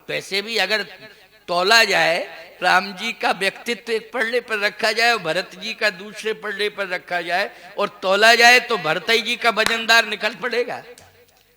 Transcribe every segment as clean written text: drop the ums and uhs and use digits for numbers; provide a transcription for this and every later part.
वैसे भी अगर तौला जाए, राम जी का व्यक्तित्व एक पल्ले पर रखा जाए और भरत जी का दूसरे पल्ले पर रखा जाए और तौला जाए तो भरत जी का वजनदार निकल पड़ेगा।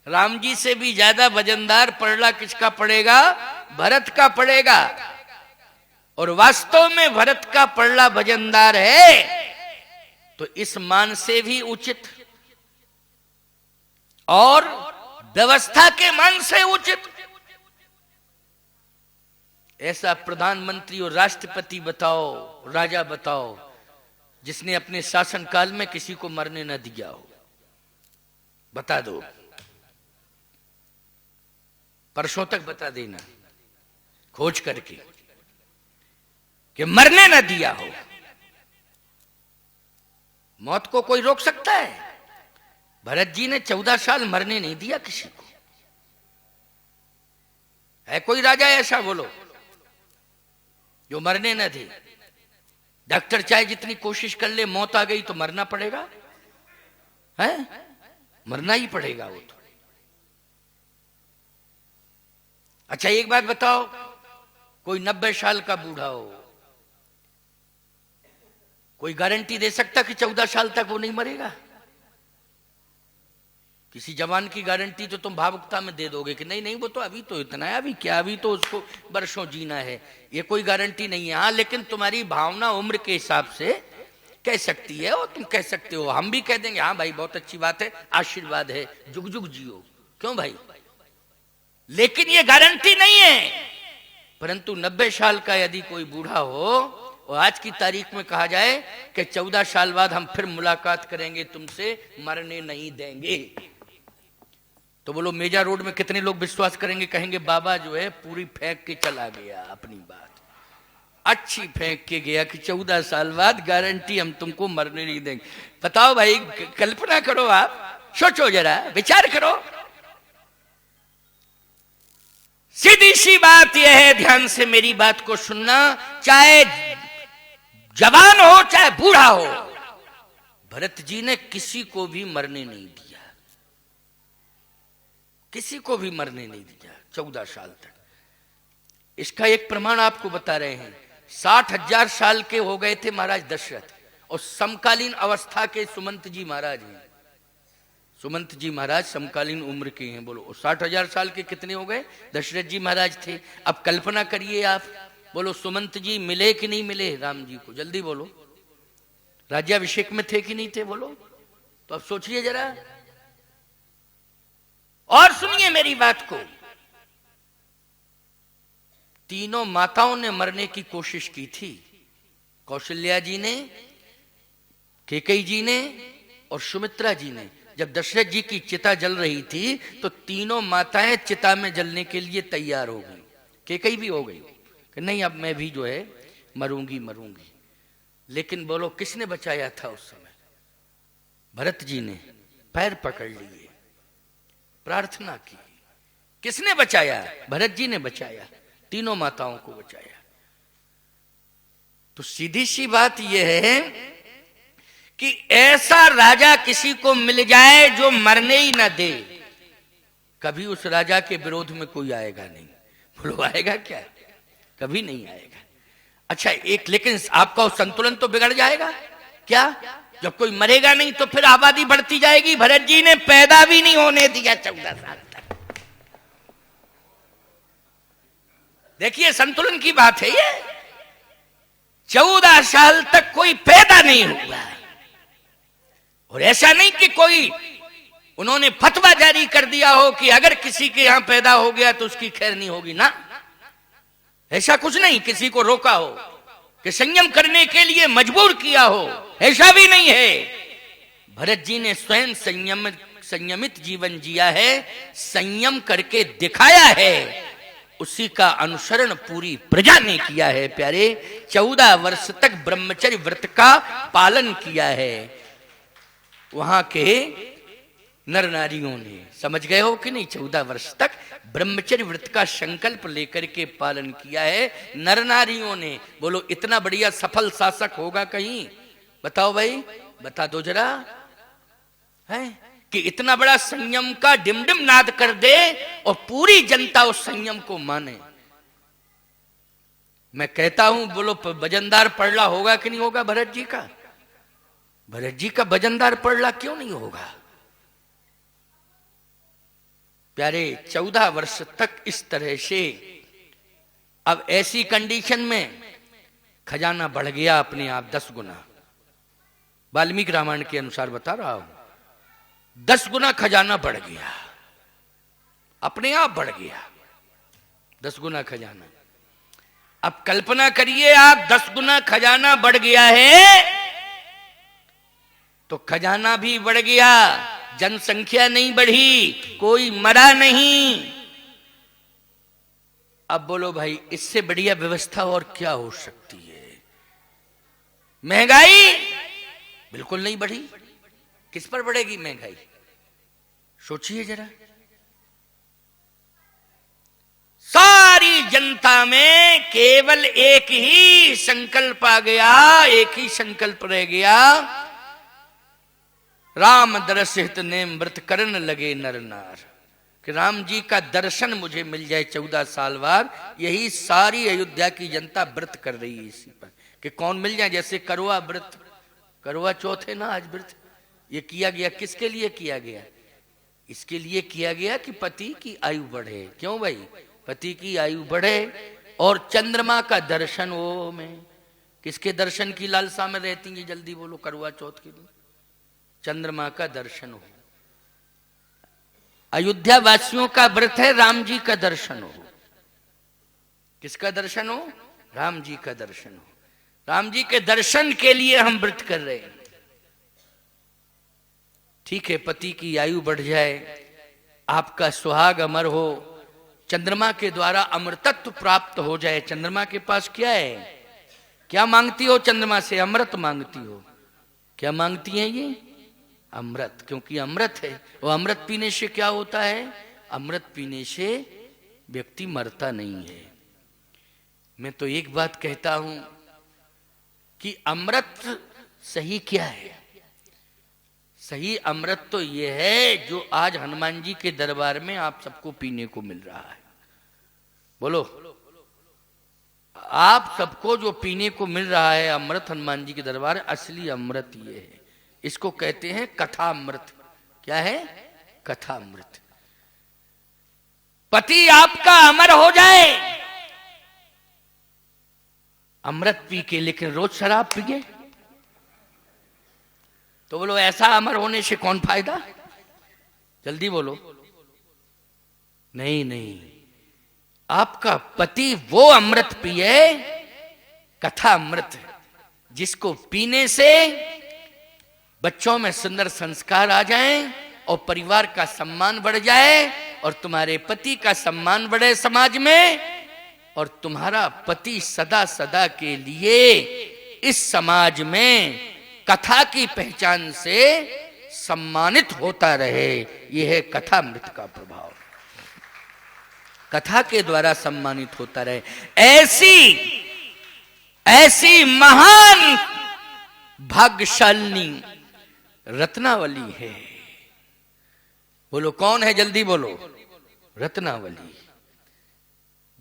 राम जी से भी ज्यादा वजनदार पल्ला किसका पड़ेगा? भरत का पड़ेगा। और वास्तव में भरत का पल्ला वजनदार है तो इस मान से भी उचित और व्यवस्था के मान से उचित ऐसा प्रधानमंत्री और राष्ट्रपति बताओ, राजा बताओ, जिसने अपने शासनकाल में किसी को मरने न दिया हो। बता दो, परसों तक बता देना खोज करके कि मरने न दिया हो। मौत को कोई रोक सकता है? भरत जी ने 14 साल मरने नहीं दिया किसी को। है कोई राजा ऐसा बोलो जो मरने न दे? डॉक्टर चाहे जितनी कोशिश कर ले, मौत आ गई तो मरना पड़ेगा, है? मरना ही पड़ेगा वो तो। अच्छा एक बात बताओ, कोई 90 साल का बूढ़ा हो, कोई गारंटी दे सकता कि 14 साल तक वो नहीं मरेगा? किसी जवान की गारंटी तो तुम भावुकता में दे दोगे कि नहीं नहीं वो तो अभी तो इतना है, अभी क्या, अभी तो उसको वर्षों जीना है, ये कोई गारंटी नहीं है। हाँ, लेकिन तुम्हारी भावना उम्र के हिसाब से कह सकती है और तुम कह सकते हो, हम भी कह देंगे हाँ भाई बहुत अच्छी बात है, आशीर्वाद है, जुग जुग जियो। क्यों भाई? लेकिन ये गारंटी नहीं है। परंतु 90 साल का यदि कोई बूढ़ा हो और आज की तारीख में कहा जाए कि 14 साल बाद हम फिर मुलाकात करेंगे तुमसे, मरने नहीं देंगे, तो बोलो मेजा रोड में कितने लोग विश्वास करेंगे? कहेंगे बाबा जो है पूरी फेंक के चला गया अपनी बात, अच्छी फेंक के गया कि 14 साल बाद गारंटी हम तुमको मरने नहीं देंगे। बताओ भाई, कल्पना करो, आप सोचो जरा, विचार करो। सीधी सी बात यह है, ध्यान से मेरी बात को सुनना, चाहे जवान हो चाहे बूढ़ा हो, भरत जी ने किसी को भी मरने नहीं दिया, किसी को भी मरने नहीं दिया 14 साल तक। इसका एक प्रमाण आपको बता रहे हैं। 60,000 साल के हो गए थे महाराज दशरथ, और समकालीन अवस्था के सुमंत जी महाराज हैं। सुमंत जी महाराज समकालीन उम्र के हैं। बोलो 60,000 साल के कितने हो गए? दशरथ जी महाराज थे। अब कल्पना करिए आप, बोलो सुमंत जी मिले कि नहीं मिले राम जी को? जल्दी बोलो। राज्याभिषेक में थे कि नहीं थे? बोलो। तो अब सोचिए जरा, और सुनिए मेरी बात को। तीनों माताओं ने मरने की कोशिश की थी, कौशल्या जी ने, कैकेयी जी ने और सुमित्रा जी ने। जब दशरथ जी की चिता जल रही थी तो तीनों माताएं चिता में जलने के लिए तैयार हो गई। कैकेयी भी हो गई कि नहीं अब मैं भी जो है मरूंगी मरूंगी। लेकिन बोलो किसने बचाया था उस समय? भरत जी ने पैर पकड़ लिए, प्रार्थना की। किसने बचाया? भरत जी ने बचाया, तीनों माताओं को बचाया। तो सीधी सी बात यह है कि ऐसा राजा किसी को मिल जाए जो मरने ही ना दे, कभी उस राजा के विरोध में कोई आएगा नहीं। बोलो आएगा क्या? कभी नहीं आएगा। अच्छा एक, लेकिन आपका संतुलन तो बिगड़ जाएगा। क्या? जब कोई मरेगा नहीं तो फिर आबादी बढ़ती जाएगी। भरत जी ने पैदा भी नहीं होने दिया 14 साल तक। देखिए संतुलन की बात है ये। 14 साल तक कोई पैदा नहीं हुआ, और ऐसा नहीं कि कोई उन्होंने फतवा जारी कर दिया हो कि अगर किसी के यहां पैदा हो गया तो उसकी खैर नहीं होगी ना। ऐसा कुछ नहीं, किसी को रोका हो कि संयम करने के लिए मजबूर किया हो, ऐसा भी नहीं है। भरत जी ने स्वयं संयमित जीवन जिया है, संयम करके दिखाया है, उसी का अनुसरण पूरी प्रजा ने किया है प्यारे। 14 वर्ष तक ब्रह्मचर्य व्रत का पालन किया है वहां के नर नारियों ने। समझ गए हो कि नहीं? 14 वर्ष तक ब्रह्मचर्य व्रत का संकल्प लेकर के पालन किया है नर नारियों ने। बोलो इतना बढ़िया सफल शासक होगा कहीं? बताओ भाई, बता दो जरा, है कि इतना बड़ा संयम का डिमडिम नाद कर दे और पूरी जनता उस संयम को माने। मैं कहता हूं, बोलो वजनदार पड़ला होगा कि नहीं होगा भरत जी का? भरत जी का वजनदार पड़ला क्यों नहीं होगा? प्यारे 14 वर्ष तक इस तरह से, अब ऐसी कंडीशन में खजाना बढ़ गया अपने आप 10 गुना। वाल्मीकि रामायण के अनुसार बता रहा हूं, 10 गुना खजाना बढ़ गया, अपने आप बढ़ गया 10 गुना खजाना। अब कल्पना करिए आप, 10 गुना खजाना बढ़ गया है तो खजाना भी बढ़ गया, जनसंख्या नहीं बढ़ी, कोई मरा नहीं। अब बोलो भाई, इससे बढ़िया व्यवस्था और क्या हो सकती है? महंगाई बिल्कुल नहीं बढ़ी। किस पर बढ़ेगी महंगाई? सोचिए जरा। सारी जनता में केवल एक ही संकल्प आ गया, एक ही संकल्प रह गया, राम दरस हित नेम व्रत करन लगे नर नार, कि राम जी का दर्शन मुझे मिल जाए 14 साल बाद। यही सारी अयोध्या की जनता व्रत कर रही है इसी पर, कि कौन मिल जाए। जैसे करवा व्रत, करवा चौथ है ना आज व्रत, ये किया गया किसके लिए किया गया? इसके लिए किया गया कि पति की आयु बढ़े। क्यों भाई? पति की आयु बढ़े और चंद्रमा का दर्शन हो। में किसके दर्शन की लालसा में रहती है? जल्दी बोलो। करवा चौथ के दिन चंद्रमा का दर्शन हो। अयोध्या वासियों का व्रत है राम जी का दर्शन हो। किसका दर्शन हो? राम जी का दर्शन हो। राम जी के दर्शन के लिए हम व्रत कर रहे हैं। ठीक है, पति की आयु बढ़ जाए, आपका सुहाग अमर हो, चंद्रमा के द्वारा अमृतत्व प्राप्त हो जाए। चंद्रमा के पास क्या है? क्या मांगती हो चंद्रमा से? अमृत मांगती हो। क्या मांगती है ये? अमृत। क्योंकि अमृत है, वो अमृत पीने से क्या होता है? अमृत पीने से व्यक्ति मरता नहीं है। मैं तो एक बात कहता हूं कि अमृत सही क्या है? सही अमृत तो यह है जो आज हनुमान जी के दरबार में आप सबको पीने को मिल रहा है। बोलो, आप सबको जो पीने को मिल रहा है अमृत हनुमान जी के दरबार, असली अमृत ये है। इसको कहते हैं कथामृत। क्या है? कथामृत। पति आपका अमर हो जाए अमृत पी के, लेकिन रोज शराब पिए तो बोलो ऐसा अमर होने से कौन फायदा? जल्दी बोलो। नहीं नहीं, आपका पति वो अमृत पिए, कथा अमृत, जिसको पीने से बच्चों में सुंदर संस्कार आ जाएं और परिवार का सम्मान बढ़ जाए और तुम्हारे पति का सम्मान बढ़े समाज में, और तुम्हारा पति सदा सदा के लिए इस समाज में कथा की पहचान से सम्मानित होता रहे। यह है कथामृत का प्रभाव। कथा के द्वारा सम्मानित होता रहे। ऐसी महान भाग्यशालिनी रत्नावली है। बोलो कौन है? जल्दी बोलो। रत्नावली,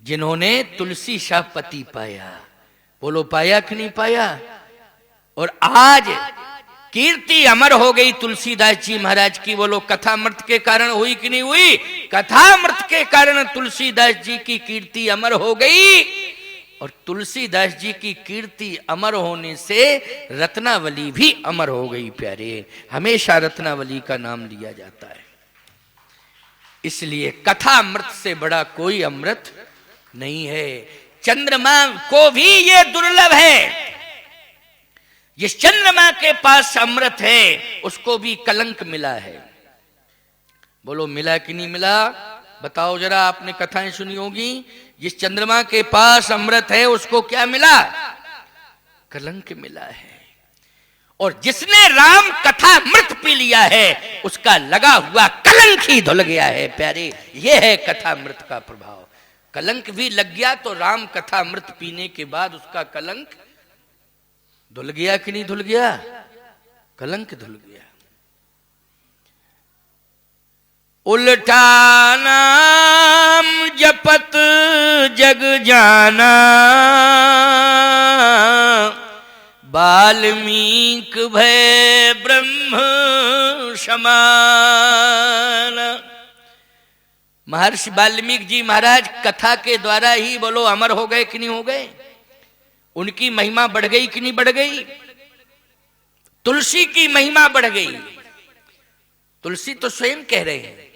जिन्होंने तुलसी शाह पति पाया। बोलो पाया कि नहीं पाया? और आज कीर्ति अमर हो गई तुलसीदास जी महाराज की। बोलो कथामृत के कारण हुई कि नहीं हुई? कथामृत के कारण तुलसीदास जी की कीर्ति अमर हो गई। और तुलसीदास जी की कीर्ति अमर होने से रत्नावली भी अमर हो गई। प्यारे, हमेशा रत्नावली का नाम लिया जाता है। इसलिए कथामृत से बड़ा कोई अमृत नहीं है। चंद्रमा को भी ये दुर्लभ है। जिस चंद्रमा के पास अमृत है उसको भी कलंक मिला है। बोलो मिला कि नहीं मिला? बताओ जरा, आपने कथाएं सुनी होगी। जिस चंद्रमा के पास अमृत है उसको क्या मिला? कलंक मिला है। और जिसने राम कथा अमृत पी लिया है उसका लगा हुआ कलंक ही धुल गया है। प्यारे, यह है कथा अमृत का प्रभाव। कलंक भी लग गया तो राम कथा अमृत पीने के बाद उसका कलंक धुल गया कि नहीं धुल गया? कलंक धुल गया। उल्टा नाम जपत जग जाना, वाल्मीकि भय ब्रह्म समान। महर्षि वाल्मीकि जी महाराज कथा के द्वारा ही बोलो अमर हो गए कि नहीं हो गए? उनकी महिमा बढ़ गई कि नहीं बढ़ गई? तुलसी की महिमा बढ़ गई। तुलसी तो स्वयं कह रहे हैं,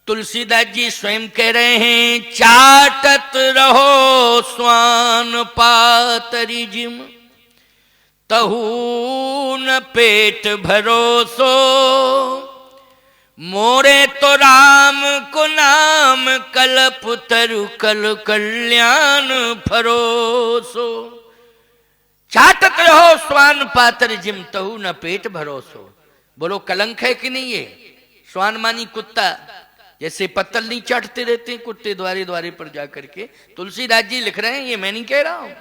तुलसीदास जी स्वयं कह रहे हैं, चाटत रहो स्वान पातरी जिम, तहु न पेट भरोसो, मोरे तो राम को नाम कल्प तरु कल कल्याण फरोसो। चाटत रहो स्वान पातर जिम, तहु न पेट भरोसो। बोलो कलंक है कि नहीं? ये स्वान मानी कुत्ता, जैसे पत्तल नहीं चाटते रहते कुत्ते द्वारे द्वारे पर जाकर के। तुलसीदास जी लिख रहे हैं, ये मैं नहीं कह रहा हूं।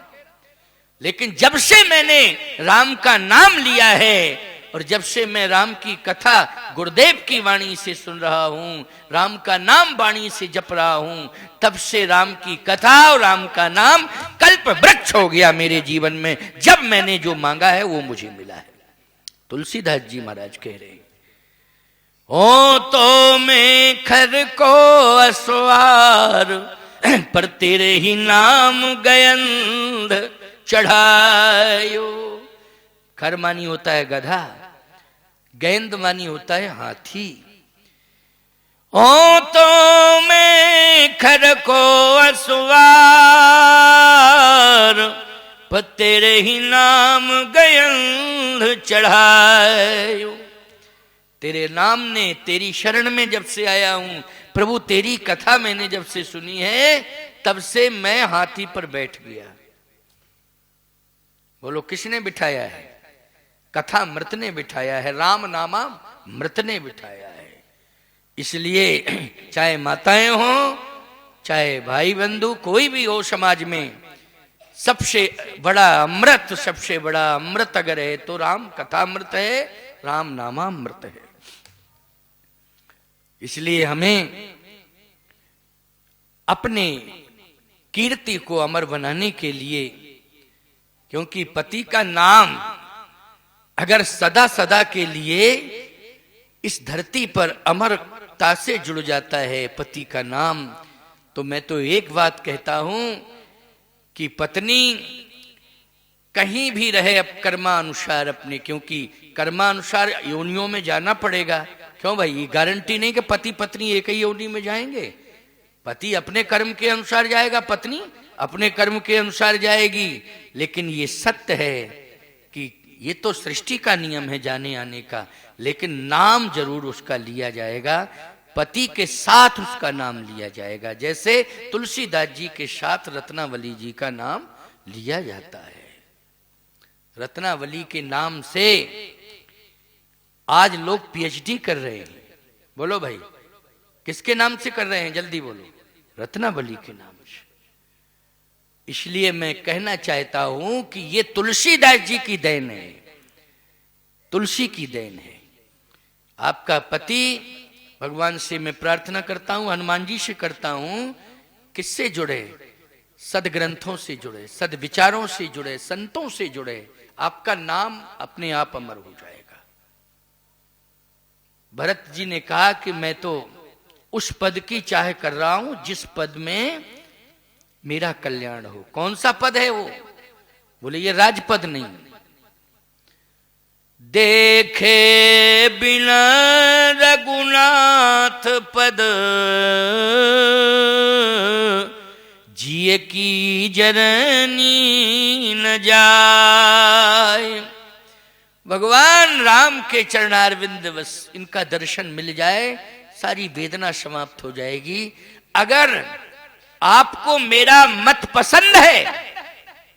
लेकिन जब से मैंने राम का नाम लिया है और जब से मैं राम की कथा गुरुदेव की वाणी से सुन रहा हूं, राम का नाम वाणी से जप रहा हूं, तब से राम की कथा और राम का नाम कल्प वृक्ष हो गया मेरे जीवन में। जब मैंने जो मांगा है वो मुझे मिला है। तुलसीदास जी महाराज कह रहे हैं, हो तो मैं खर को असवार, पर तेरे ही नाम गयंध चढ़ायो। खर मानी होता है गधा, गेंद मानी होता है हाथी। ओ तो मैं खर को असवार, पर तेरे ही नाम गयंध चढ़ायो। तेरे नाम ने, तेरी शरण में जब से आया हूं प्रभु, तेरी कथा मैंने जब से सुनी है तब से मैं हाथी पर बैठ गया। बोलो किसने बिठाया है? कथा मृत ने बिठाया है, राम नामा मृत ने बिठाया है। इसलिए चाहे माताएं हो, चाहे भाई बंधु, कोई भी हो समाज में, सबसे बड़ा अमृत, सबसे बड़ा अमृत अगर है तो राम कथा अमृत है, राम नामा अमृत है। इसलिए हमें अपने कीर्ति को अमर बनाने के लिए, क्योंकि पति का नाम अगर सदा सदा के लिए इस धरती पर अमरता से जुड़ जाता है पति का नाम, तो मैं तो एक बात कहता हूं कि पत्नी कहीं भी रहे अब कर्मानुसार अपने, क्योंकि कर्मानुसार योनियों में जाना पड़ेगा। क्यों भाई? ये गारंटी नहीं कि पति पत्नी एक ही योनि में जाएंगे। पति अपने कर्म के अनुसार जाएगा, पत्नी अपने कर्म के अनुसार जाएगी। लेकिन ये सत्य है कि ये तो सृष्टि का नियम है जाने आने का, लेकिन नाम जरूर उसका लिया जाएगा, पति के साथ उसका नाम लिया जाएगा। जैसे तुलसीदास जी के साथ रत्नावली जी का नाम लिया जाता है। रत्नावली के नाम से आज लोग पीएचडी कर रहे हैं। बोलो भाई, किसके नाम से कर रहे हैं? जल्दी बोलो। रत्नावली के नाम से। इसलिए मैं कहना चाहता हूं कि ये तुलसीदास जी की देन है, तुलसी की देन है। आपका पति, भगवान से मैं प्रार्थना करता हूं, हनुमान जी से करता हूं, किससे जुड़े? सदग्रंथों से जुड़े, सदविचारों से जुड़े, संतों से जुड़े। आपका नाम अपने आप अमर हो जाएगा। भरत जी ने कहा कि मैं तो उस पद की चाह कर रहा हूं जिस पद में मेरा कल्याण हो। कौन सा पद है वो? बोले ये राजपद नहीं। देखे बिना रघुनाथ पद, जिए की जननी न जाए। भगवान राम के चरणारविंद बस इनका दर्शन मिल जाए, सारी वेदना समाप्त हो जाएगी। अगर आपको मेरा मत पसंद है